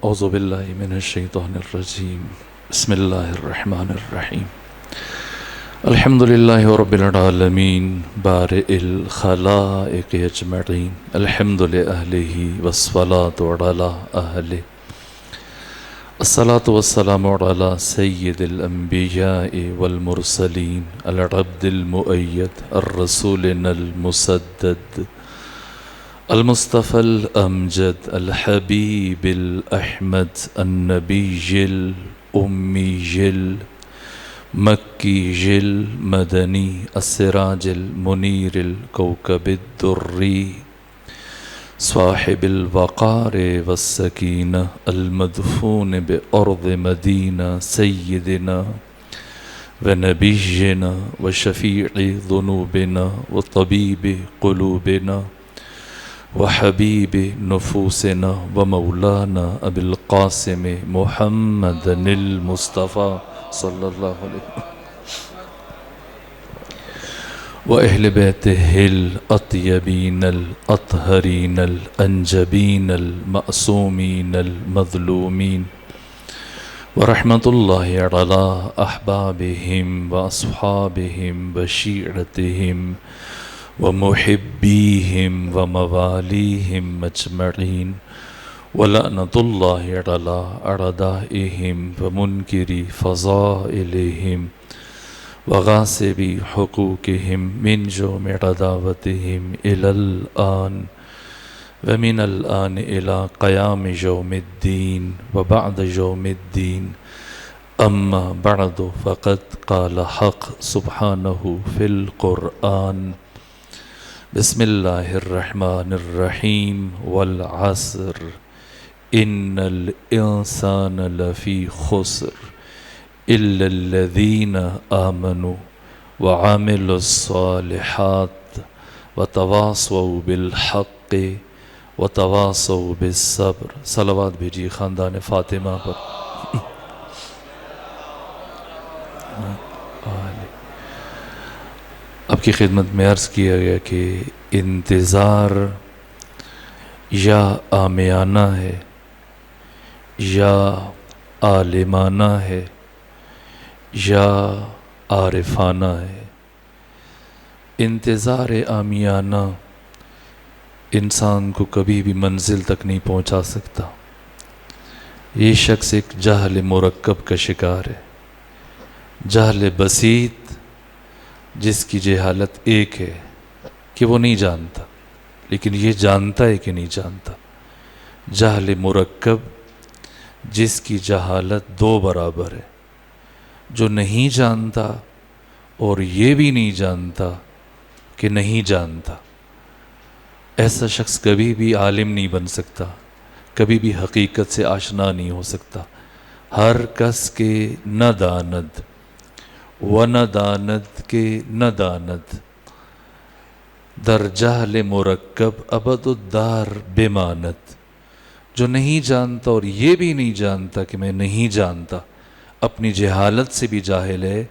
اعوذ باللہ من الشیطان الرجیم بسم اللہ الرحمن الرحیم الحمد للہ رب العالمین بارئ الخلائق اجمعین الحمد لأہلہ والصلاة علی اہلہ الصلاة والسلام علی سید الانبیاء والمرسلین العبد المؤید الرسولنا المسدد المصطفى الأمجد الحبيب الأحمد النبي الأمي المكي المدني السراج المنير الكوكب الدري صاحب الوقار والسكينة المدفون بأرض مدينة سيدنا ونبينا وشفيع ذنوبنا وطبيب قلوبنا وحبیب نفوسنا ومولانا ابی القاسم محمد المصطفى صلی اللہ علیہ وأہل بیتہ الأطیبین الأطہرین الأنجبین المعصومین المظلومین ورحمۃ اللہ علی احبابہم واصحابہم وشیعتہم ومحبیہم وموالیہم اجمعین ولعنۃ اللہ علی اعدائہم ومنکری فضائلہم وغاصبی حقوقہم من جوم عداوتہم الی الآن ومن الآن الی قیام یوم الدین وبعد یوم الدین اما بعد فقد قال حق سبحانہ فی القرآن بسم اللہ الرحمن الرحیم والعصر ان الانسان لفی خسر الا الذین آمنوا وعملوا الصالحات وتواصوا بالحق وتواصوا بالصبر صلوات بھیجیے خاندان فاطمہ پر آپ کی خدمت میں عرض کیا گیا کہ انتظار یا عامیانہ ہے یا عالمانہ ہے یا عارفانہ ہے۔ انتظار عامیانہ انسان کو کبھی بھی منزل تک نہیں پہنچا سکتا۔ یہ شخص ایک جہل مرکب کا شکار ہے، جہل بسیط جس کی جہالت ایک ہے کہ وہ نہیں جانتا، لیکن یہ جانتا ہے کہ نہیں جانتا۔ جہل مرکب جس کی جہالت دو برابر ہے، جو نہیں جانتا اور یہ بھی نہیں جانتا کہ نہیں جانتا۔ ایسا شخص کبھی بھی عالم نہیں بن سکتا، کبھی بھی حقیقت سے آشنا نہیں ہو سکتا۔ ہر کس کے نہ داند و نہ داند کے نہ داند در جہل مرکب ابد الدار بماند۔ جو نہیں جانتا اور یہ بھی نہیں جانتا کہ میں نہیں جانتا، اپنی جہالت سے بھی جاہل ہے،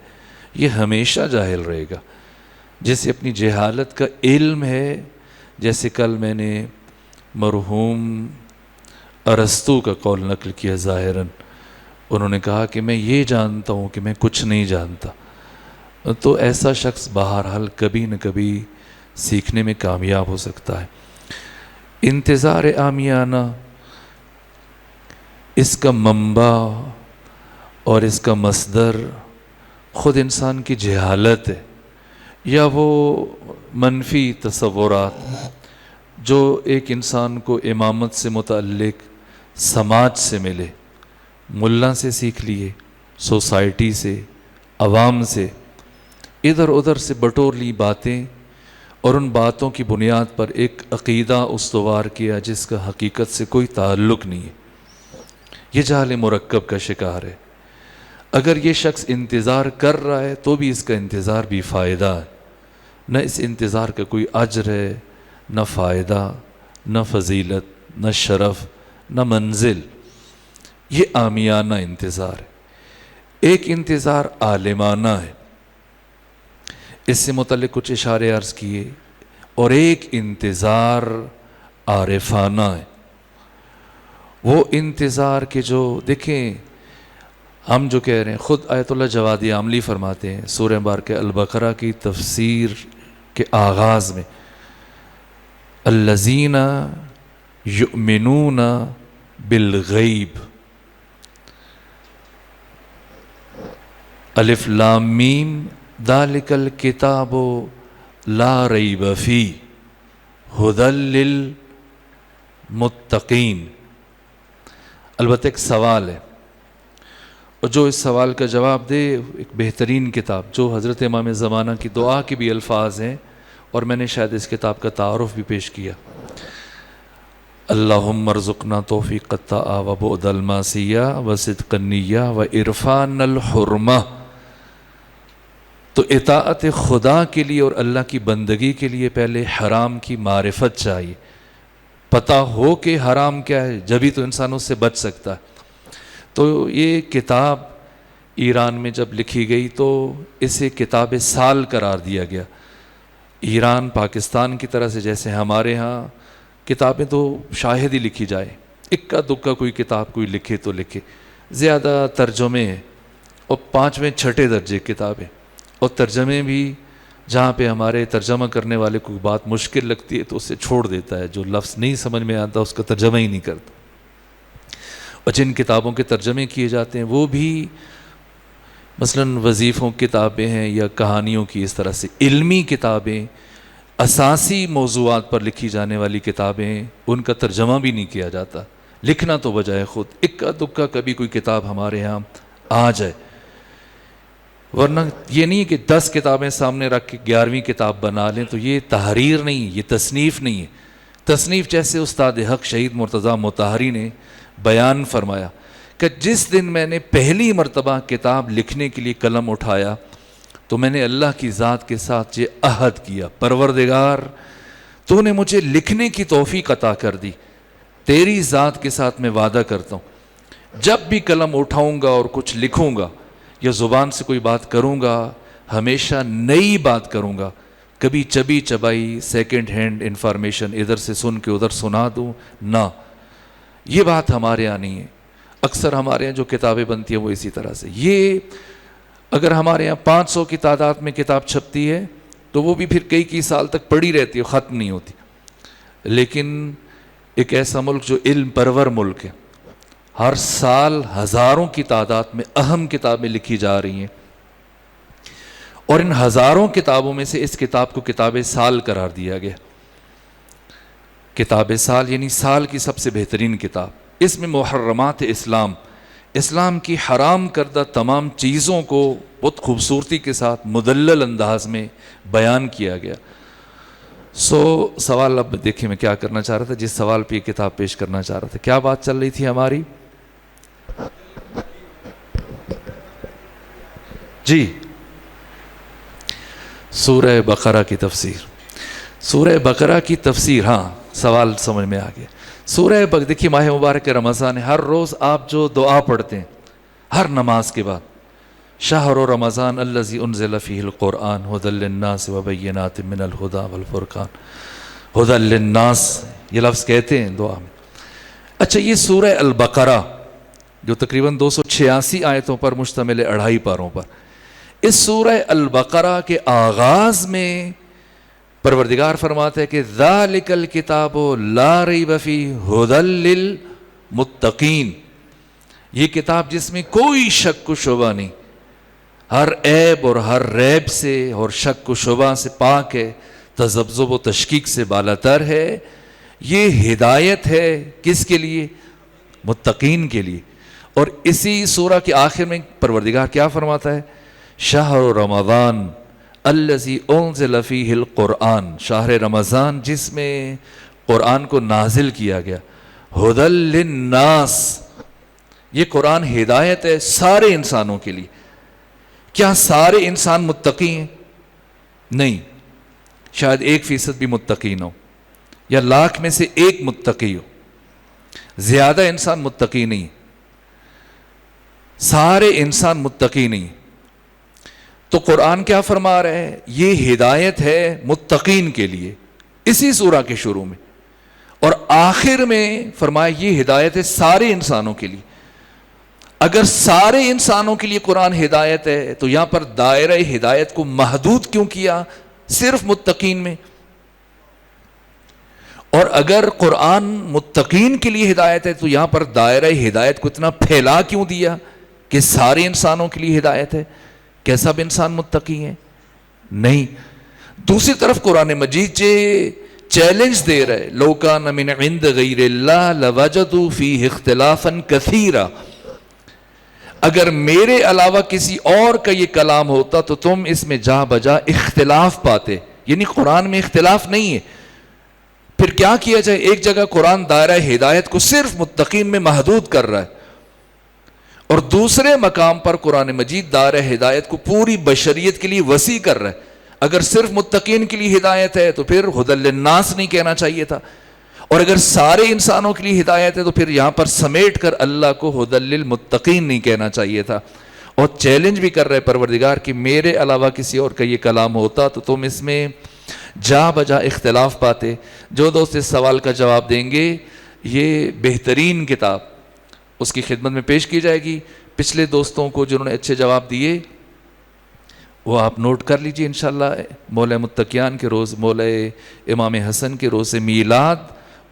یہ ہمیشہ جاہل رہے گا۔ جیسے اپنی جہالت کا علم ہے، جیسے کل میں نے مرحوم ارسطو کا قول نقل کیا ظاہراً، انہوں نے کہا کہ میں یہ جانتا ہوں کہ میں کچھ نہیں جانتا، تو ایسا شخص بہرحال کبھی نہ کبھی سیکھنے میں کامیاب ہو سکتا ہے۔ انتظار عامیانہ اس کا منبع اور اس کا مصدر خود انسان کی جہالت ہے، یا وہ منفی تصورات جو ایک انسان کو امامت سے متعلق سماج سے ملے، ملا سے سیکھ لیے، سوسائٹی سے، عوام سے، ادھر ادھر سے بٹور لی باتیں اور ان باتوں کی بنیاد پر ایک عقیدہ استوار کیا جس کا حقیقت سے کوئی تعلق نہیں ہے۔ یہ جہل مرکب کا شکار ہے۔ اگر یہ شخص انتظار کر رہا ہے تو بھی اس کا انتظار بھی فائدہ ہے، نہ اس انتظار کا کوئی اجر ہے، نہ فائدہ، نہ فضیلت، نہ شرف، نہ منزل۔ یہ عامیانہ انتظار ہے۔ ایک انتظار عالمانہ ہے، اس سے متعلق کچھ اشارے عرض کیے، اور ایک انتظار عارفانہ ہے۔ وہ انتظار کے جو دیکھیں ہم جو کہہ رہے ہیں، خود آیت اللہ جوادی عاملی فرماتے ہیں سورہ مبارکہ البقرہ کی تفسیر کے آغاز میں، الذین یؤمنون بالغیب، الف لام میم ذالک الکتاب لا ریب فیہ ھدی للمتقین۔ البتہ ایک سوال ہے، اور جو اس سوال کا جواب دے ایک بہترین کتاب جو حضرت امام زمانہ کی دعا کے بھی الفاظ ہیں، اور میں نے شاید اس کتاب کا تعارف بھی پیش کیا، اللہم ارزقنا توفیق الطاعہ و بعد المعصیہ و صدق النیہ و عرفان الحرمہ۔ تو اطاعت خدا کے لیے اور اللہ کی بندگی کے لیے پہلے حرام کی معرفت چاہیے، پتہ ہو کہ حرام کیا ہے، جبھی تو انسان اس سے بچ سکتا ہے۔ تو یہ کتاب ایران میں جب لکھی گئی تو اسے کتاب سال قرار دیا گیا۔ ایران پاکستان کی طرح سے جیسے ہمارے ہاں کتابیں تو شاہد ہی لکھی جائے، اکا دکا کوئی کتاب کوئی لکھے تو لکھے، زیادہ ترجمے ہیں اور 5ویں 6 درجے کتابیں، اور ترجمے بھی جہاں پہ ہمارے ترجمہ کرنے والے کو بات مشکل لگتی ہے تو اسے چھوڑ دیتا ہے، جو لفظ نہیں سمجھ میں آتا اس کا ترجمہ ہی نہیں کرتا۔ اور جن کتابوں کے ترجمے کیے جاتے ہیں وہ بھی مثلاً وظیفوں کتابیں ہیں یا کہانیوں کی، اس طرح سے علمی کتابیں، اساسی موضوعات پر لکھی جانے والی کتابیں، ان کا ترجمہ بھی نہیں کیا جاتا، لکھنا تو بجائے خود اکا دکا کبھی کوئی کتاب ہمارے ہاں آ جائے، ورنہ یہ نہیں کہ 10 کتابیں سامنے رکھ کے 11ویں کتاب بنا لیں، تو یہ تحریر نہیں، یہ تصنیف نہیں ہے۔ تصنیف جیسے استاد حق شہید مرتضیٰ مطہری نے بیان فرمایا کہ جس دن میں نے پہلی مرتبہ کتاب لکھنے کے لیے قلم اٹھایا تو میں نے اللہ کی ذات کے ساتھ یہ عہد کیا، پروردگار تو نے مجھے لکھنے کی توفیق عطا کر دی، تیری ذات کے ساتھ میں وعدہ کرتا ہوں جب بھی قلم اٹھاؤں گا اور کچھ لکھوں گا یا زبان سے کوئی بات کروں گا، ہمیشہ نئی بات کروں گا، کبھی چبی چبائی سیکنڈ ہینڈ انفارمیشن ادھر سے سن کے ادھر سنا دوں نہ، یہ بات ہمارے یہاں نہیں ہے۔ اکثر ہمارے یہاں جو کتابیں بنتی ہیں وہ اسی طرح سے، یہ اگر ہمارے یہاں 500 کی تعداد میں کتاب چھپتی ہے تو وہ بھی پھر کئی سال تک پڑھی رہتی ہے، ختم نہیں ہوتی۔ لیکن ایک ایسا ملک جو علم پرور ملک ہے، ہر سال ہزاروں کی تعداد میں اہم کتابیں لکھی جا رہی ہیں، اور ان ہزاروں کتابوں میں سے اس کتاب کو کتاب سال قرار دیا گیا۔ کتاب سال یعنی سال کی سب سے بہترین کتاب، اس میں محرمات اسلام، اسلام کی حرام کردہ تمام چیزوں کو بہت خوبصورتی کے ساتھ مدلل انداز میں بیان کیا گیا۔ سوال اب دیکھیں میں کیا کرنا چاہ رہا تھا، جس سوال پہ یہ کتاب پیش کرنا چاہ رہا تھا، کیا بات چل رہی تھی ہماری؟ جی، سورہ بقرہ کی تفسیر، سورہ بقرہ کی تفسیر، ہاں سوال سمجھ میں آ گیا۔ سورہ بقرہ دیکھیے، ماہ مبارک رمضان ہے، ہر روز آپ جو دعا پڑھتے ہیں ہر نماز کے بعد، شہر رمضان الذی انزل فیہ القرآن ھدی للناس وبینات من الھدی والفرقان، ھدی للناس یہ لفظ کہتے ہیں دعا میں۔ اچھا، یہ سورہ البقرہ جو تقریباً 286 آیتوں پر مشتمل ہے، 2.5 پاروں پر، اس سورہ البقرہ کے آغاز میں پروردگار فرماتا ہے کہ ذالک الکتاب لا ریب فیہ ھدی للمتقین، یہ کتاب جس میں کوئی شک و شبہ نہیں، ہر عیب اور ہر ریب سے اور شک و شبہ سے پاک ہے، تذبذب و تشکیک سے بالاتر ہے، یہ ہدایت ہے کس کے لیے؟ متقین کے لیے۔ اور اسی سورہ کے آخر میں پروردگار کیا فرماتا ہے؟ شہر رمضان الذی انزل فیہ القرآن، شہر رمضان جس میں قرآن کو نازل کیا گیا، ھدی للناس، یہ قرآن ہدایت ہے سارے انسانوں کے لیے۔ کیا سارے انسان متقی ہیں؟ نہیں، شاید 1% بھی متقی نہ ہو، یا 1,00,000 میں سے 1 متقی ہو، زیادہ انسان متقی نہیں، سارے انسان متقی نہیں۔ تو قرآن کیا فرما رہے ہیں؟ یہ ہدایت ہے متقین کے لیے، اسی سورہ کے شروع میں، اور آخر میں فرمایا یہ ہدایت ہے سارے انسانوں کے لیے. اگر سارے انسانوں کے لیے قرآن ہدایت ہے تو یہاں پر دائرہ ہدایت کو محدود کیوں کیا صرف متقین میں؟ اور اگر قرآن متقین کے لیے ہدایت ہے تو یہاں پر دائرہ ہدایت کو اتنا پھیلا کیوں دیا کہ سارے انسانوں کے لیے ہدایت ہے؟ کیا سب انسان متقی ہیں؟ نہیں. دوسری طرف قرآن مجید چیلنج دے رہے لو کان من عند غیر اللہ لوجدوا فیہ اختلافا کثیرا، اگر میرے علاوہ کسی اور کا یہ کلام ہوتا تو تم اس میں جا بجا اختلاف پاتے. یعنی قرآن میں اختلاف نہیں ہے. پھر کیا کیا جائے؟ ایک جگہ قرآن دائرہ ہدایت کو صرف متقین میں محدود کر رہا ہے، اور دوسرے مقام پر قرآن مجید دائرہ ہدایت کو پوری بشریت کے لیے وسیع کر رہا ہے. اگر صرف متقین کے لیے ہدایت ہے تو پھر ہدی للناس نہیں کہنا چاہیے تھا، اور اگر سارے انسانوں کے لیے ہدایت ہے تو پھر یہاں پر سمیٹ کر اللہ کو ہدی للمتقین نہیں کہنا چاہیے تھا. اور چیلنج بھی کر رہے پروردگار کہ میرے علاوہ کسی اور کا یہ کلام ہوتا تو تم اس میں جا بجا اختلاف پاتے. جو دوست اس سوال کا جواب دیں گے یہ بہترین کتاب اس کی خدمت میں پیش کی جائے گی. پچھلے دوستوں کو جنہوں نے اچھے جواب دیے وہ آپ نوٹ کر لیجئے. انشاءاللہ مولا متقیان کے روز، مولا امام حسن کے روز میلاد،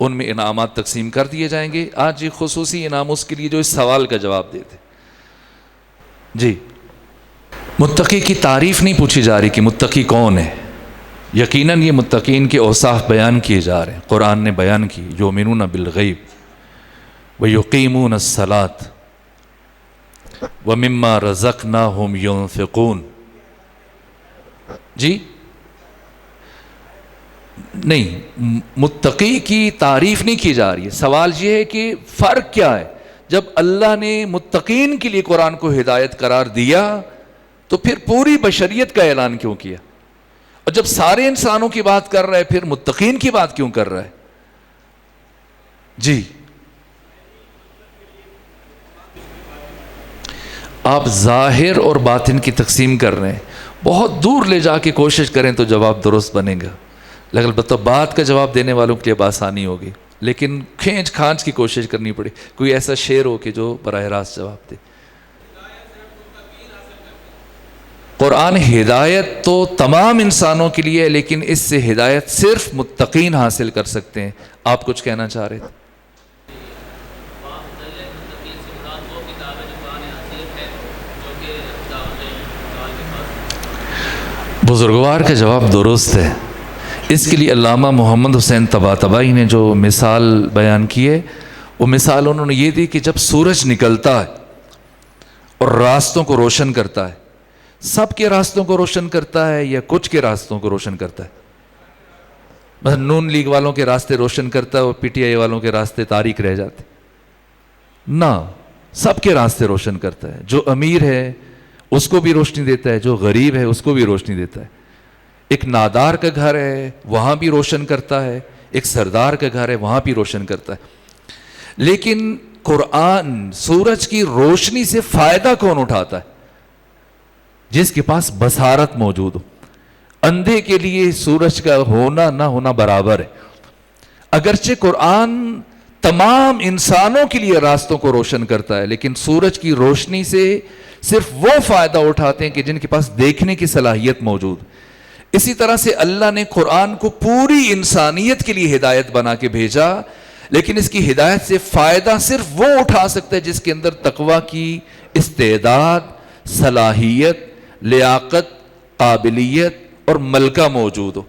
ان میں انعامات تقسیم کر دیے جائیں گے. آج یہ خصوصی انعام اس کے لیے جو اس سوال کا جواب دیتے. جی، متقی کی تعریف نہیں پوچھی جا رہی کہ متقی کون ہے. یقیناً یہ متقین کے اوصاف بیان کیے جا رہے ہیں، قرآن نے بیان کی. یؤمنون بالغیب ویقیمون الصلاۃ ومما رزقناہم ینفقون. جی نہیں، متقی کی تعریف نہیں کی جا رہی ہے. سوال یہ ہے کہ فرق کیا ہے؟ جب اللہ نے متقین کے لیے قرآن کو ہدایت قرار دیا تو پھر پوری بشریت کا اعلان کیوں کیا؟ اور جب سارے انسانوں کی بات کر رہا ہے پھر متقین کی بات کیوں کر رہا ہے؟ جی، آپ ظاہر اور باطن کی تقسیم کر رہے ہیں. بہت دور لے جا کے کوشش کریں تو جواب درست بنے گا، لیکن البتہ بات کا جواب دینے والوں کے لیے آسانی ہوگی. لیکن کھینچ کھانچ کی کوشش کرنی پڑے. کوئی ایسا شعر ہو کہ جو براہ راست جواب دے. قرآن ہدایت تو تمام انسانوں کے لیے ہے، لیکن اس سے ہدایت صرف متقین حاصل کر سکتے ہیں. آپ کچھ کہنا چاہ رہے تھے؟ بزرگوار کا جواب درست ہے. اس کے لیے علامہ محمد حسین طباطبائی نے جو مثال بیان کی ہے، وہ مثال انہوں نے یہ دی کہ جب سورج نکلتا ہے اور راستوں کو روشن کرتا ہے، سب کے راستوں کو روشن کرتا ہے یا کچھ کے راستوں کو روشن کرتا ہے؟ مثلا نون لیگ والوں کے راستے روشن کرتا ہے اور پی ٹی آئی والوں کے راستے تاریک رہ جاتے؟ نہ، سب کے راستے روشن کرتا ہے. جو امیر ہے اس کو بھی روشنی دیتا ہے، جو غریب ہے اس کو بھی روشنی دیتا ہے. ایک نادار کا گھر ہے وہاں بھی روشن کرتا ہے، ایک سردار کا گھر ہے وہاں بھی روشن کرتا ہے. لیکن قرآن سورج کی روشنی سے فائدہ کون اٹھاتا ہے؟ جس کے پاس بصارت موجود ہو. اندھے کے لیے سورج کا ہونا نہ ہونا برابر ہے. اگرچہ قرآن تمام انسانوں کے لیے راستوں کو روشن کرتا ہے، لیکن سورج کی روشنی سے صرف وہ فائدہ اٹھاتے ہیں کہ جن کے پاس دیکھنے کی صلاحیت موجود. اسی طرح سے اللہ نے قرآن کو پوری انسانیت کے لیے ہدایت بنا کے بھیجا، لیکن اس کی ہدایت سے فائدہ صرف وہ اٹھا سکتا ہے جس کے اندر تقویٰ کی استعداد، صلاحیت، لیاقت، قابلیت اور ملکہ موجود ہو.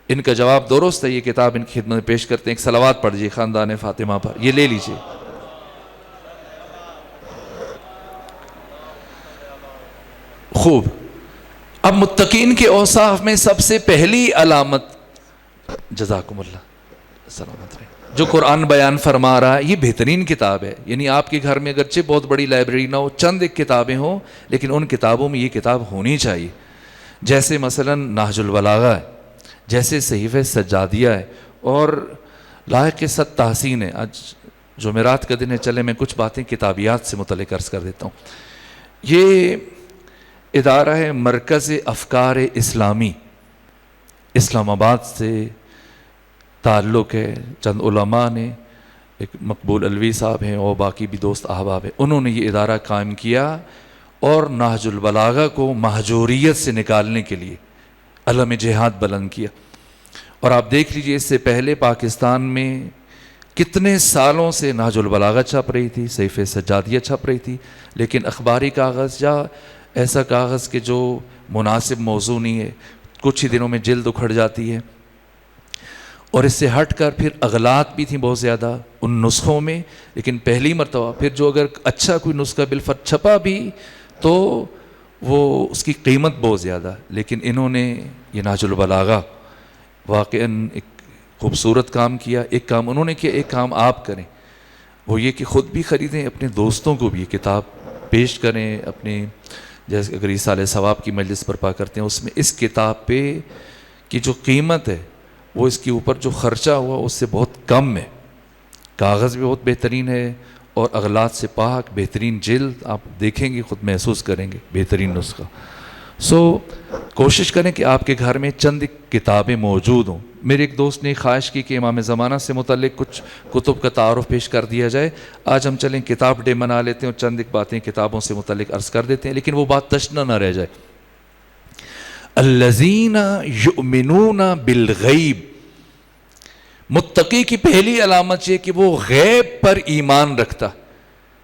ان کا جواب درست ہے. یہ کتاب ان کی خدمت میں پیش کرتے ہیں. ایک صلوات پڑھ لیجیے خاندان فاطمہ پر، یہ لے لیجیے. خوب. اب متقین کے اوصاف میں سب سے پہلی علامت، جزاکم اللہ، سلامت رہے، جو قرآن بیان فرما رہا ہے، یہ بہترین کتاب ہے. یعنی آپ کے گھر میں اگرچہ بہت بڑی لائبریری نہ ہو، چند ایک کتابیں ہوں، لیکن ان کتابوں میں یہ کتاب ہونی چاہیے. جیسے مثلا نہج البلاغہ ہے، جیسے صحیفہ سجادیہ ہے، اور لائق 7 تحسین ہے. آج جمعرات کا دن ہے، چلے میں کچھ باتیں کتابیات سے متعلق عرض کر دیتا ہوں. یہ ادارہ ہے مرکز افکار اسلامی، اسلام آباد سے تعلق ہے. چند علماء نے، ایک مقبول الوی صاحب ہیں اور باقی بھی دوست احباب ہیں، انہوں نے یہ ادارہ قائم کیا اور نہج البلاغہ کو مہجوریت سے نکالنے کے لیے علم جہاد بلند کیا. اور آپ دیکھ لیجئے اس سے پہلے پاکستان میں کتنے سالوں سے نہج البلاغہ چھپ رہی تھی، صحیفہ سجادیہ چھپ رہی تھی، لیکن اخباری کاغذ یا ایسا کاغذ کہ جو مناسب موضوع نہیں ہے، کچھ ہی دنوں میں جلد اکھڑ جاتی ہے. اور اس سے ہٹ کر پھر اغلاط بھی تھیں بہت زیادہ ان نسخوں میں، لیکن پہلی مرتبہ پھر جو اگر اچھا کوئی نسخہ بالفرض چھپا بھی تو وہ اس کی قیمت بہت زیادہ. لیکن انہوں نے یہ نہج البلاغہ واقعاً ایک خوبصورت کام کیا. ایک کام انہوں نے کیا، ایک کام آپ کریں، وہ یہ کہ خود بھی خریدیں، اپنے دوستوں کو بھی یہ کتاب پیش کریں. اپنے جیسے اگر یہ سال ثواب کی مجلس برپا کرتے ہیں، اس میں اس کتاب پہ کی جو قیمت ہے وہ اس کے اوپر جو خرچہ ہوا اس سے بہت کم ہے. کاغذ بھی بہت بہترین ہے اور اغلاط سے پاک، بہترین جلد، آپ دیکھیں گے خود محسوس کریں گے، بہترین نسخہ. کوشش کریں کہ آپ کے گھر میں چند کتابیں موجود ہوں. میرے ایک دوست نے خواہش کی کہ امام زمانہ سے متعلق کچھ کتب کا تعارف پیش کر دیا جائے. آج ہم چلیں کتاب ڈے منا لیتے ہیں اور چند ایک باتیں کتابوں سے متعلق عرض کر دیتے ہیں، لیکن وہ بات تشنہ نہ رہ جائے. الذین یؤمنون بالغیب، متقی کی پہلی علامت یہ کہ وہ غیب پر ایمان رکھتا.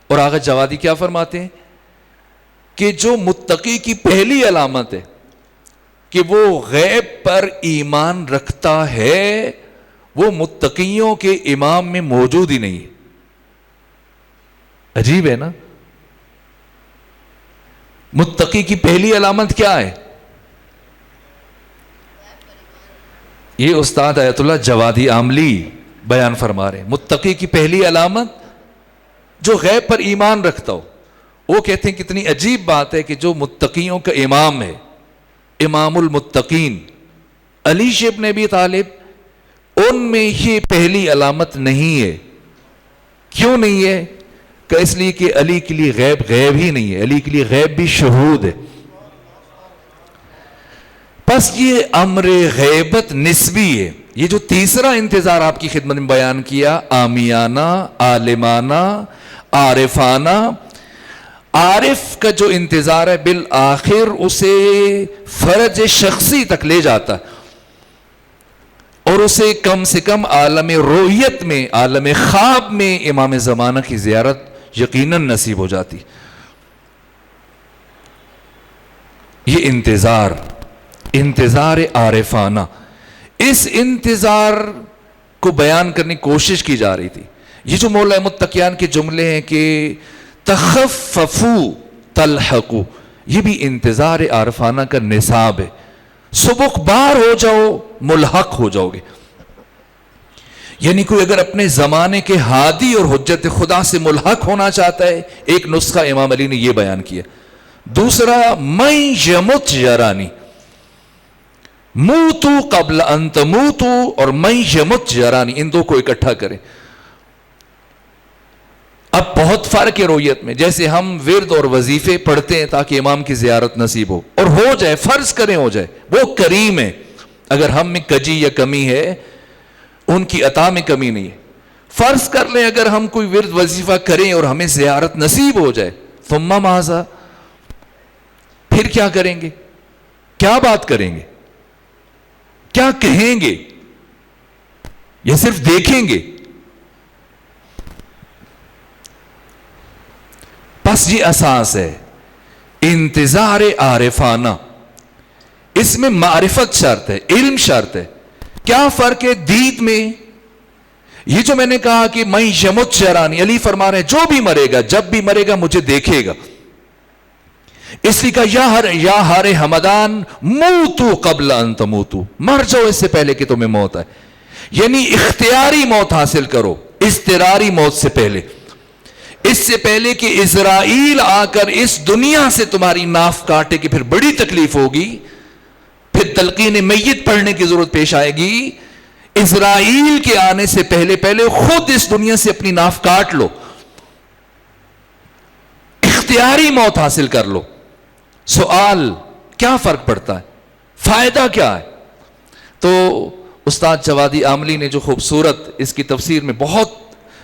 اور آغا جوادی کیا فرماتے ہیں کہ جو متقی کی پہلی علامت ہے کہ وہ غیب پر ایمان رکھتا ہے، وہ متقیوں کے امام میں موجود ہی نہیں ہے. عجیب ہے نا. متقی کی پہلی علامت کیا ہے؟ یہ استاد آیت اللہ جوادی عاملی بیان فرما رہے ہیں. متقی کی پہلی علامت جو غیب پر ایمان رکھتا ہو. وہ کہتے ہیں کتنی عجیب بات ہے کہ جو متقیوں کا امام ہے، امام المتقین علی ابن ابی طالب، ان میں یہ پہلی علامت نہیں ہے. کیوں نہیں ہے؟ کہ اس لیے کہ علی کے لیے غیب غیب ہی نہیں ہے، علی کے لیے غیب بھی شہود ہے. بس یہ امر غیبت نسبی ہے. یہ جو تیسرا انتظار آپ کی خدمت میں بیان کیا، عامیانہ، عالمانہ، عارفانہ، عارف کا جو انتظار ہے بالآخر اسے فرج شخصی تک لے جاتا اور اسے کم سے کم عالم رویت میں، عالم خواب میں امام زمانہ کی زیارت یقیناً نصیب ہو جاتی. یہ انتظار عارفانہ، اس انتظار کو بیان کرنے کی کوشش کی جا رہی تھی. یہ جو مولا متقیان کے جملے ہیں کہ تخففو تلحقو، یہ بھی انتظار عارفانہ کا نصاب ہے. سبق بار ہو جاؤ، ملحق ہو جاؤ گے. یعنی کوئی اگر اپنے زمانے کے ہادی اور حجت خدا سے ملحق ہونا چاہتا ہے، ایک نسخہ امام علی نے یہ بیان کیا. دوسرا، من یمت یرانی، موتو قبل ان تموتو اور من یمت یرانی، ان دو کو اکٹھا کریں. اب بہت فرق ہے رویت میں. جیسے ہم ورد اور وظیفے پڑھتے ہیں تاکہ امام کی زیارت نصیب ہو اور ہو جائے، فرض کریں ہو جائے، وہ کریم ہے. اگر ہم میں کجی یا کمی ہے، ان کی عطا میں کمی نہیں ہے. فرض کر لیں اگر ہم کوئی ورد وظیفہ کریں اور ہمیں زیارت نصیب ہو جائے، ثم ماذا، پھر کیا کریں گے؟ کیا بات کریں گے؟ کیا کہیں گے؟ یا صرف دیکھیں گے؟ بس یہ اساس ہے انتظار عارفانہ. اس میں معرفت شرط ہے، علم شرط ہے. کیا فرق ہے دید میں؟ یہ جو میں نے کہا کہ میں یمت شرانی، علی فرما رہے ہیں جو بھی مرے گا، جب بھی مرے گا مجھے دیکھے گا. اس لیے کہا یا ہر حمدان موتو قبل ان تموتو، مر جاؤ اس سے پہلے کہ تمہیں موت آئے. یعنی اختیاری موت حاصل کرو، اضطراری موت سے پہلے. اس سے پہلے کہ اسرائیل آ کر اس دنیا سے تمہاری ناف کاٹے کہ پھر بڑی تکلیف ہوگی، پھر تلقین میت پڑھنے کی ضرورت پیش آئے گی. اسرائیل کے آنے سے پہلے خود اس دنیا سے اپنی ناف کاٹ لو، اختیاری موت حاصل کر لو. سوال، کیا فرق پڑتا ہے؟ فائدہ کیا ہے؟ تو استاد جوادی عاملی نے جو خوبصورت اس کی تفسیر میں بہت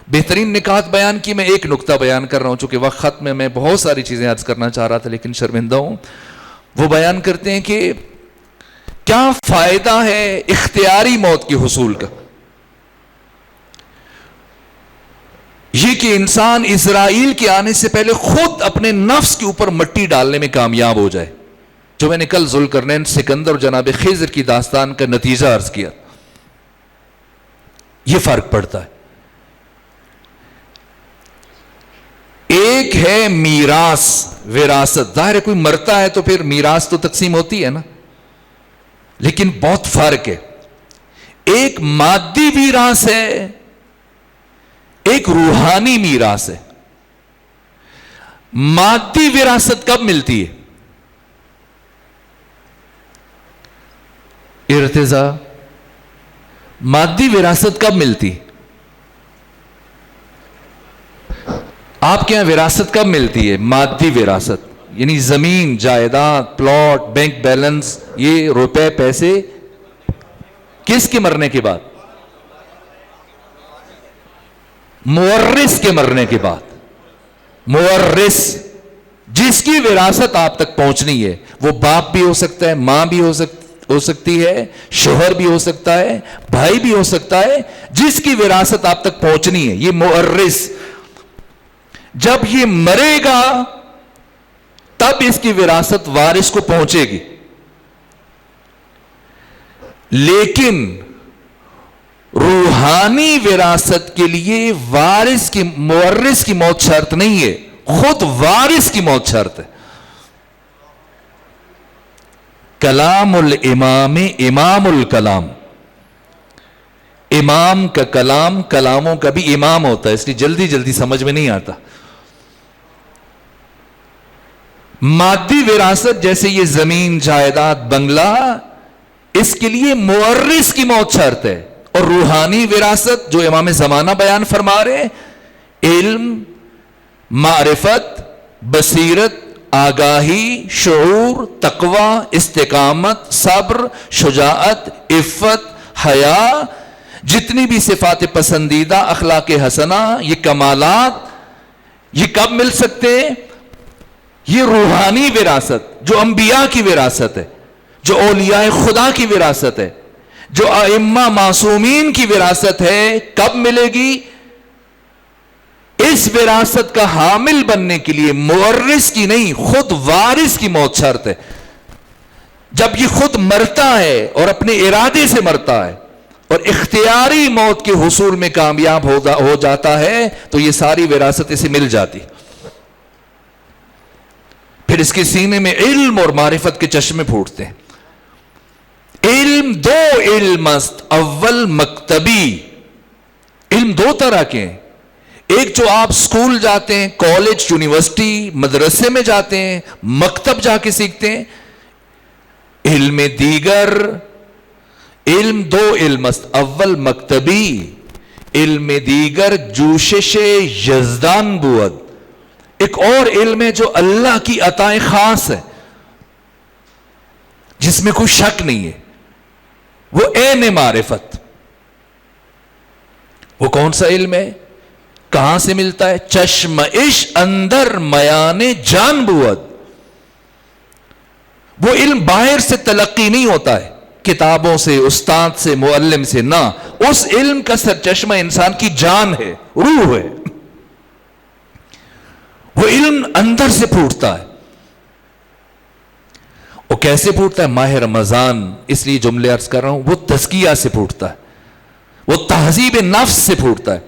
بہترین نکات بیان کی، میں ایک نقطہ بیان کر رہا ہوں، چونکہ وقت ختم ہے، میں بہت ساری چیزیں عرض کرنا چاہ رہا تھا لیکن شرمندہ ہوں. وہ بیان کرتے ہیں کہ کیا فائدہ ہے اختیاری موت کے حصول کا؟ یہ کہ انسان اسرائیل کے آنے سے پہلے خود اپنے نفس کے اوپر مٹی ڈالنے میں کامیاب ہو جائے، جو میں نے کل ذوالقرنین سکندر اور جناب خضر کی داستان کا نتیجہ عرض کیا. یہ فرق پڑتا ہے. ایک ہے میراث، وراثت. ظاہر ہے کوئی مرتا ہے تو پھر میراث تو تقسیم ہوتی ہے نا، لیکن بہت فرق ہے. ایک مادی میراث ہے، ایک روحانی میراث ہے. مادی وراثت کب ملتی ہے؟ ارتضا، مادی وراثت کب ملتی؟ آپ کے یہاں وراثت کب ملتی ہے؟ مادی وراثت یعنی زمین، جائیداد، پلاٹ، بینک بیلنس، یہ روپے پیسے کس کے مرنے کے بعد؟ مورث کے مرنے کے بعد. مورث جس کی وراثت آپ تک پہنچنی ہے، وہ باپ بھی ہو سکتا ہے، ماں بھی ہو سکتی ہے، شوہر بھی ہو سکتا ہے، بھائی بھی ہو سکتا ہے، جس کی وراثت آپ تک پہنچنی ہے، یہ مورث. جب یہ مرے گا تب اس کی وراثت وارث کو پہنچے گی. لیکن روحانی وراثت کے لیے مورث کی موت شرط نہیں ہے، خود وارث کی موت شرط ہے. کلام الامام امام الکلام. امام کا کلام کلاموں کا بھی امام ہوتا ہے، اس لیے جلدی جلدی سمجھ میں نہیں آتا. مادی وراثت جیسے یہ زمین، جائیداد، بنگلہ، اس کے لیے مورث کی موت شرط ہے. اور روحانی وراثت جو امام زمانہ بیان فرما رہے، علم، معرفت، بصیرت، آگاہی، شعور، تقوی، استقامت، صبر، شجاعت، عفت، حیا، جتنی بھی صفات پسندیدہ، اخلاق حسنہ، یہ کمالات، یہ کب مل سکتے ہیں؟ یہ روحانی وراثت جو انبیاء کی وراثت ہے، جو اولیاء خدا کی وراثت ہے، جو ائمہ معصومین کی وراثت ہے، کب ملے گی؟ اس وراثت کا حامل بننے کے لیے مورث کی نہیں، خود وارث کی موت شرط ہے. جب یہ خود مرتا ہے اور اپنے ارادے سے مرتا ہے اور اختیاری موت کے حصول میں کامیاب ہو جاتا ہے تو یہ ساری وراثت اسے مل جاتی. پھر اس کے سینے میں علم اور معرفت کے چشمے پھوٹتے ہیں. علم دو علم است، اول مکتبی. علم دو طرح کے ہیں، ایک جو آپ سکول جاتے ہیں، کالج، یونیورسٹی، مدرسے میں جاتے ہیں، مکتب جا کے سیکھتے ہیں. علم دیگر، علم دو علم است، اول مکتبی، علم دیگر جوشش یزدان بود. ایک اور علم ہے جو اللہ کی عطا خاص ہے، جس میں کوئی شک نہیں ہے، وہ عین معرفت. وہ کون سا علم ہے؟ کہاں سے ملتا ہے؟ چشمش اندر میان جان بود. وہ علم باہر سے تلقی نہیں ہوتا ہے، کتابوں سے، استاد سے، معلم سے، نہ. اس علم کا سرچشمہ انسان کی جان ہے، روح ہے. وہ علم اندر سے پھوٹتا ہے. وہ کیسے پھوٹتا ہے؟ ماہ رمضان، اس لیے جملے عرض کر رہا ہوں، وہ تزکیہ سے پھوٹتا ہے، وہ تہذیب نفس سے پھوٹتا ہے.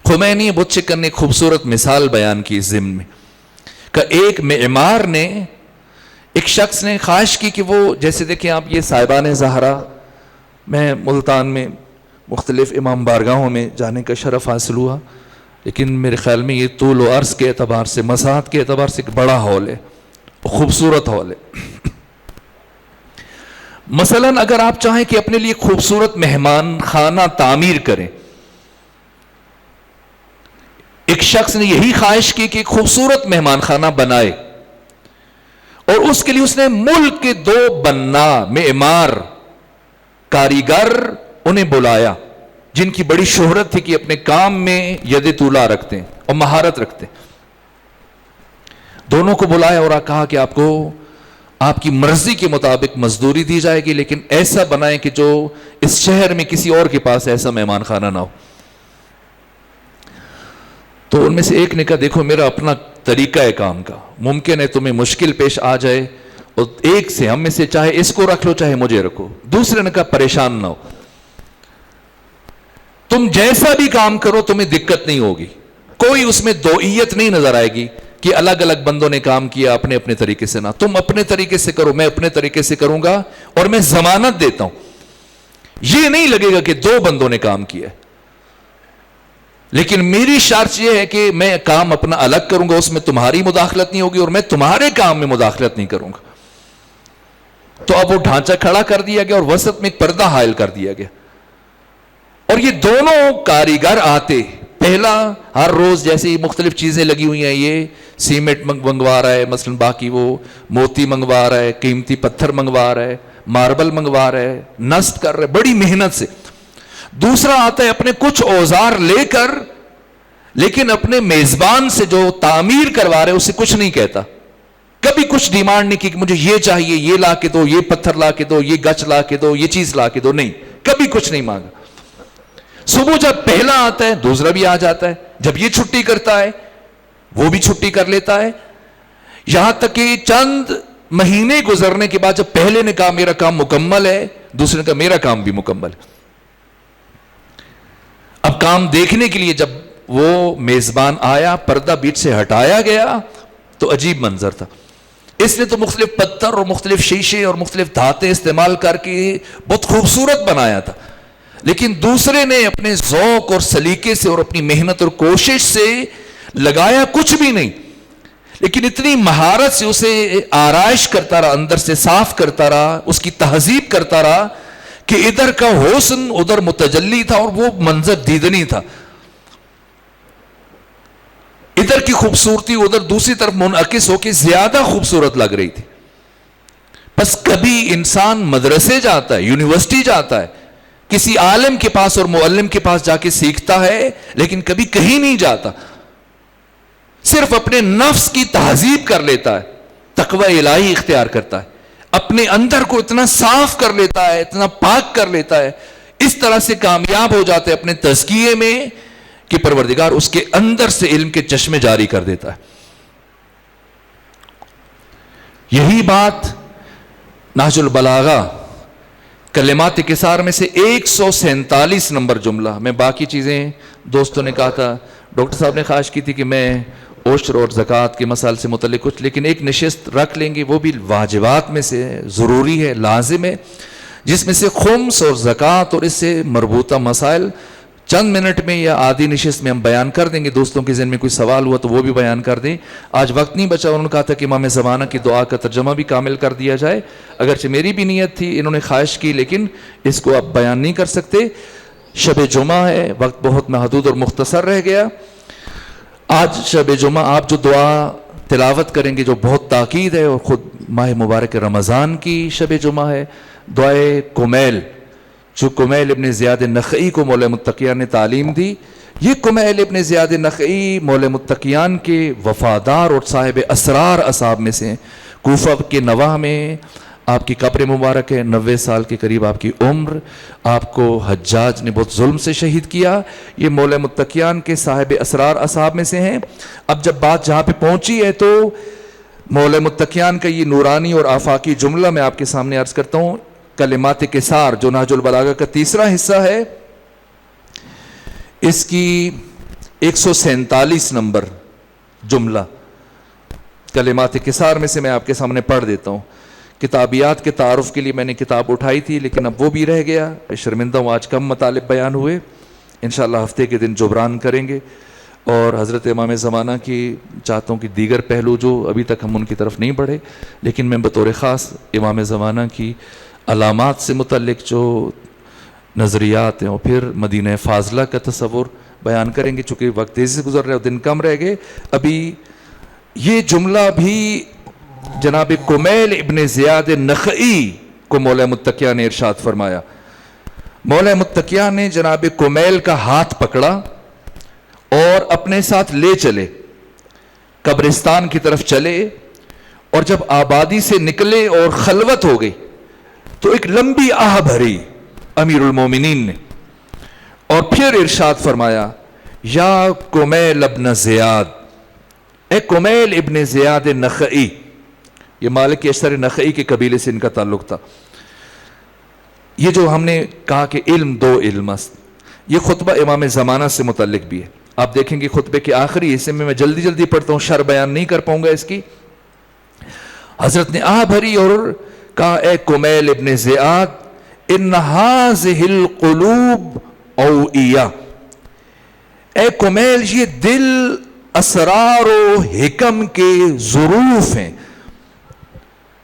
خمینی بت شکن نے ایک خوبصورت مثال بیان کی اس ضمن میں کہ ایک معمار نے، ایک شخص نے خواہش کی کہ وہ، جیسے دیکھیں آپ یہ صاحبان زہرا، میں ملتان میں مختلف امام بارگاہوں میں جانے کا شرف حاصل ہوا، لیکن میرے خیال میں یہ طول و عرض کے اعتبار سے، مساحت کے اعتبار سے ایک بڑا ہال ہے، خوبصورت ہال ہے. مثلا اگر آپ چاہیں کہ اپنے لیے خوبصورت مہمان خانہ تعمیر کریں، ایک شخص نے یہی خواہش کی کہ ایک خوبصورت مہمان خانہ بنائے، اور اس کے لیے اس نے ملک کے 2 بنا معمار کاریگر انہیں بلایا جن کی بڑی شہرت تھی کہ اپنے کام میں ید طولا رکھتے ہیں اور مہارت رکھتے ہیں. دونوں کو بلایا اور کہا کہ آپ کو آپ کی مرضی کے مطابق مزدوری دی جائے گی، لیکن ایسا بنائیں کہ جو اس شہر میں کسی اور کے پاس ایسا مہمان خانہ نہ ہو. تو ان میں سے ایک نے کہا دیکھو میرا اپنا طریقہ ہے کام کا، ممکن ہے تمہیں مشکل پیش آ جائے اور ایک سے ہم میں سے چاہے اس کو رکھ لو چاہے مجھے رکھو. دوسرے نے کہا پریشان نہ ہو، تم جیسا بھی کام کرو تمہیں دقت نہیں ہوگی، کوئی اس میں دوئیت نہیں نظر آئے گی کہ الگ الگ بندوں نے کام کیا اپنے اپنے طریقے سے. نہ، تم اپنے طریقے سے کرو، میں اپنے طریقے سے کروں گا، اور میں ضمانت دیتا ہوں یہ نہیں لگے گا کہ دو بندوں نے کام کیا، لیکن میری شرط یہ ہے کہ میں کام اپنا الگ کروں گا، اس میں تمہاری مداخلت نہیں ہوگی اور میں تمہارے کام میں مداخلت نہیں کروں گا. تو اب وہ ڈھانچہ کھڑا کر دیا گیا اور وسط میں ایک پردہ حائل کر دیا گیا، اور یہ دونوں کاریگر آتے. پہلا ہر روز جیسے مختلف چیزیں لگی ہوئی ہیں، یہ سیمنٹ منگوا رہا ہے، مثلا باقی وہ موتی منگوا رہا ہے، قیمتی پتھر منگوا رہا ہے، ماربل منگوا رہا ہے، نصب کر رہا ہے بڑی محنت سے. دوسرا آتا ہے اپنے کچھ اوزار لے کر، لیکن اپنے میزبان سے جو تعمیر کروا رہے اسے کچھ نہیں کہتا، کبھی کچھ ڈیمانڈ نہیں کی کہ مجھے یہ چاہیے، یہ لا کے دو، یہ پتھر لا کے دو، یہ گچ لا کے دو، یہ چیز لا کے دو، نہیں، کبھی کچھ نہیں مانگا. صبح جب پہلا آتا ہے دوسرا بھی آ جاتا ہے، جب یہ چھٹی کرتا ہے وہ بھی چھٹی کر لیتا ہے، یہاں تک کہ چند مہینے گزرنے کے بعد جب پہلے نے کہا میرا کام مکمل ہے، دوسرے نے کہا میرا کام بھی مکمل ہے. اب کام دیکھنے کے لیے جب وہ میزبان آیا، پردہ بیچ سے ہٹایا گیا تو عجیب منظر تھا. اس نے تو مختلف پتھر اور مختلف شیشے اور مختلف دھاتیں استعمال کر کے بہت خوبصورت بنایا تھا، لیکن دوسرے نے اپنے ذوق اور سلیقے سے اور اپنی محنت اور کوشش سے لگایا کچھ بھی نہیں، لیکن اتنی مہارت سے اسے آرائش کرتا رہا، اندر سے صاف کرتا رہا، اس کی تہذیب کرتا رہا کہ ادھر کا حسن ادھر متجلی تھا اور وہ منظر دیدنی تھا. ادھر کی خوبصورتی ادھر دوسری طرف منعکس ہو کے زیادہ خوبصورت لگ رہی تھی. بس کبھی انسان مدرسے جاتا ہے، یونیورسٹی جاتا ہے، کسی عالم کے پاس اور معلم کے پاس جا کے سیکھتا ہے، لیکن کبھی کہیں نہیں جاتا، صرف اپنے نفس کی تہذیب کر لیتا ہے، تقوی الہی اختیار کرتا ہے، اپنے اندر کو اتنا صاف کر لیتا ہے، اتنا پاک کر لیتا ہے، اس طرح سے کامیاب ہو جاتے اپنے تزکیے میں کہ پروردگار اس کے اندر سے علم کے چشمے جاری کر دیتا ہے. یہی بات نہج البلاغہ کلمات قصار میں سے 147 نمبر جملہ، میں باقی چیزیں دوستوں نے کہا تھا، ڈاکٹر صاحب نے خواہش کی تھی کہ میں عشر اور زکوٰۃ کے مسائل سے متعلق کچھ، لیکن ایک نشست رکھ لیں گے، وہ بھی واجبات میں سے ضروری ہے، لازم ہے، جس میں سے خمس اور زکوٰۃ اور اس سے مربوطہ مسائل چند منٹ میں یا آدھی نشست میں ہم بیان کر دیں گے. دوستوں کے ذہن میں کوئی سوال ہوا تو وہ بھی بیان کر دیں. آج وقت نہیں بچا، انہوں نے کہا تھا کہ امام زمانہ کی دعا کا ترجمہ بھی کامل کر دیا جائے، اگرچہ میری بھی نیت تھی، انہوں نے خواہش کی، لیکن اس کو اب بیان نہیں کر سکتے. شب جمعہ ہے، وقت بہت محدود اور مختصر رہ گیا. آج شب جمعہ آپ جو دعا تلاوت کریں گے جو بہت تاکید ہے، اور خود ماہ مبارک رمضان کی شب جمعہ ہے، دعائے کمیل، جو کمیل ابن زیاد نخعی کو مولا متقیان نے تعلیم دی. یہ کمیل ابن زیاد نخعی مولا متقیان کے وفادار اور صاحب اسرار اصحاب میں سے ہیں. کوفہ کے نواح میں آپ کی قبر مبارک ہے، 90 سال کے قریب آپ کی عمر. آپ کو حجاج نے بہت ظلم سے شہید کیا. یہ مولا متقیان کے صاحب اسرار اصحاب میں سے ہیں. اب جب بات جہاں پہ پہنچی ہے تو مولا متقیان کا یہ نورانی اور آفاقی جملہ میں آپ کے سامنے عرض کرتا ہوں. کلمات قصار جو نہج البلاغہ کا تیسرا حصہ ہے، اس کی 147 نمبر جملہ کلمات قصار میں سے میں آپ کے سامنے پڑھ دیتا ہوں. کتابیات کے تعارف کے لیے میں نے کتاب اٹھائی تھی، لیکن اب وہ بھی رہ گیا. شرمندہ ہوں آج کم مطالب بیان ہوئے، انشاءاللہ ہفتے کے دن جبران کریں گے. اور حضرت امام زمانہ کی چاہتا ہوں کہ دیگر پہلو جو ابھی تک ہم ان کی طرف نہیں بڑھے، لیکن میں بطور خاص امام زمانہ کی علامات سے متعلق جو نظریات ہیں اور پھر مدینہ فاضلہ کا تصور بیان کریں گے. چونکہ وقت تیزی سے گزر رہا ہے اور دن کم رہ گئے. ابھی یہ جملہ بھی جناب کمیل ابن زیاد نخعی کو مولا متقیان نے ارشاد فرمایا. مولا متقیہ نے جناب کمیل کا ہاتھ پکڑا اور اپنے ساتھ لے چلے، قبرستان کی طرف چلے، اور جب آبادی سے نکلے اور خلوت ہو گئی تو ایک لمبی آہ بھری امیر المومنین نے، اور پھر ارشاد فرمایا یا کمیل ابن زیاد، اے کمیل ابن زیاد نخعی، یہ مالک اشتر نخعی کے قبیلے سے ان کا تعلق تھا۔ یہ جو ہم نے کہا کہ علم دو علم است، یہ خطبہ امام زمانہ سے متعلق بھی ہے۔ آپ دیکھیں گے خطبے کے آخری حصے میں جلدی جلدی پڑھتا ہوں، شر بیان نہیں کر پاؤں گا اس کی۔ حضرت نے آہ بھری اور کہا اے کمیل ابن زیاد ان ہذہ القلوب اوعیہ، اے کمیل یہ دل اسرار و حکم کے ظروف ہیں،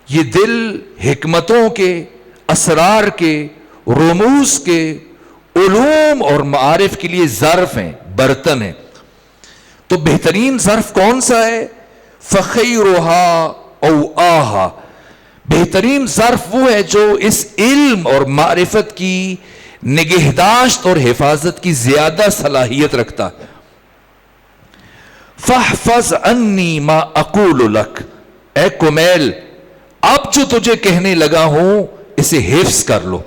یہ دل حکمتوں کے، اسرار کے، رموز کے، علوم اور معارف کے لیے ظرف ہیں، برتن ہیں۔ تو بہترین ظرف کون سا ہے؟ فخیرھا اوعاھا، بہترین ظرف وہ ہے جو اس علم اور معرفت کی نگہداشت اور حفاظت کی زیادہ صلاحیت رکھتا ہے۔ فاحفظ عنی ما اقول لک، اے کمیل اب جو تجھے کہنے لگا ہوں اسے حفظ کر لو،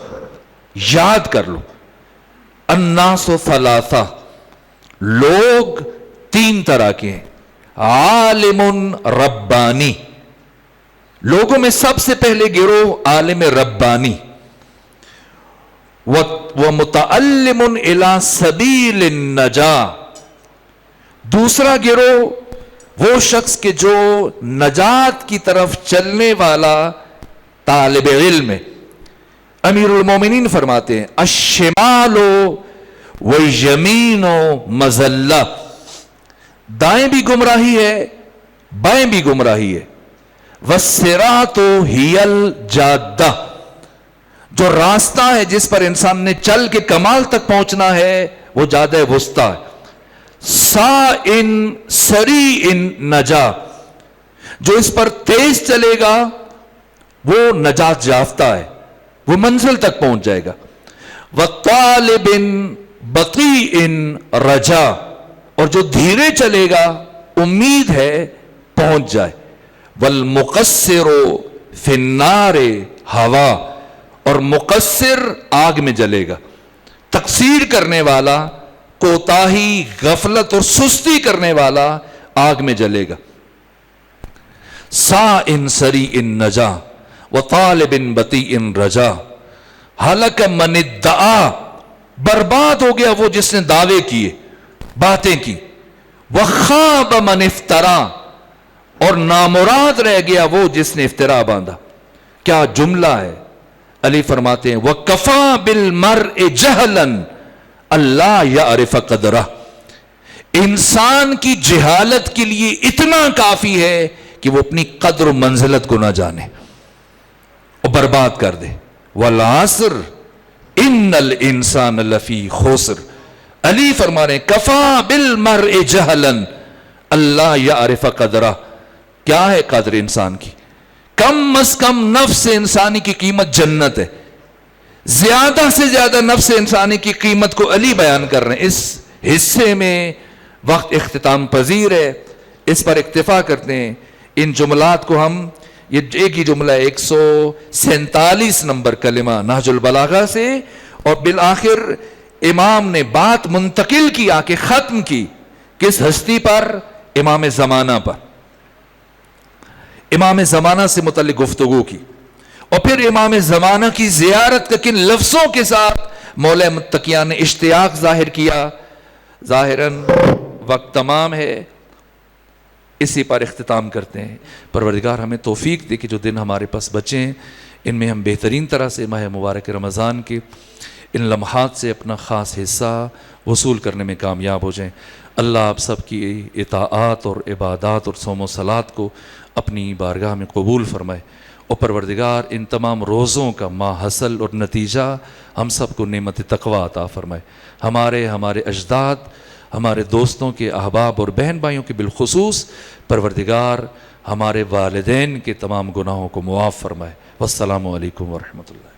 یاد کر لو۔ الناس ثلاثہ، لوگ تین طرح کے ہیں۔ عالم ربانی، لوگوں میں سب سے پہلے گروہ عالم ربانی، ومتعلم الی سبیل النجاہ، دوسرا گروہ وہ شخص کے جو نجات کی طرف چلنے والا طالب علم ہے۔ امیر المومنین فرماتے ہیں الشمال والیمین مذلہ، دائیں بھی گمراہی ہے بائیں بھی گمراہی ہے، والصراط ہی الجادہ، جو راستہ ہے جس پر انسان نے چل کے کمال تک پہنچنا ہے وہ جادہ وسطیٰ ہے۔ سائن سریع نجا، جو اس پر تیز چلے گا وہ نجات یافتہ ہے، وہ منزل تک پہنچ جائے گا۔ وطالب بطیء رجا، اور جو دھیرے چلے گا امید ہے پہنچ جائے۔ والمقصر فی النار ہوا، اور مقصر آگ میں جلے گا، تقصیر کرنے والا، کوتاہی، غفلت اور سستی کرنے والا آگ میں جلے گا۔ سائن سریع نجا وطالب بطیء رجا، ہلک من ادعا، برباد ہو گیا وہ جس نے دعوے کیے، باتیں کی۔ وخاب من افترا، اور نامراد رہ گیا وہ جس نے افترا باندھا۔ کیا جملہ ہے! علی فرماتے ہیں وَكَفَى بِالْمَرْءِ جَهْلًا اللہ یعرف قدرہ، انسان کی جہالت کے لیے اتنا کافی ہے کہ وہ اپنی قدر و منزلت کو نہ جانے اور برباد کر دے۔ والعصر ان الانسان لفی خسر، علی فرما رہے ہیں کفا بالمرء جہلا اللہ یعرف قدرہ، کیا ہے قدر انسان کی؟ کم از کم نفس انسانی کی قیمت جنت ہے، زیادہ سے زیادہ نفس انسانی کی قیمت کو علی بیان کر رہے ہیں۔ اس حصے میں وقت اختتام پذیر ہے، اس پر اکتفا کرتے ہیں۔ ان جملات کو ہم، یہ ایک ہی جملہ 147 نمبر کلمہ نہج البلاغہ سے، اور بالآخر امام نے بات منتقل کی، آ کے ختم کی کس ہستی پر؟ امام زمانہ پر، امام زمانہ سے متعلق گفتگو کی، اور پھر امام زمانہ کی زیارت کا کن لفظوں کے ساتھ مولا متقیہ نے اشتیاق ظاہر کیا۔ ظاہراً وقت تمام ہے، اسی پر اختتام کرتے ہیں۔ پروردگار ہمیں توفیق دے کہ جو دن ہمارے پاس بچے ہیں ان میں ہم بہترین طرح سے ماہ مبارک رمضان کے ان لمحات سے اپنا خاص حصہ وصول کرنے میں کامیاب ہو جائیں۔ اللہ آپ سب کی اطاعات اور عبادات اور صوم و صلات کو اپنی بارگاہ میں قبول فرمائے، اور پروردگار ان تمام روزوں کا ماحصل اور نتیجہ ہم سب کو نعمت تقوی عطا فرمائے۔ ہمارے اجداد، ہمارے دوستوں کے احباب اور بہن بھائیوں کے بالخصوص پروردگار ہمارے والدین کے تمام گناہوں کو معاف فرمائے۔ والسلام علیکم ورحمۃ اللہ۔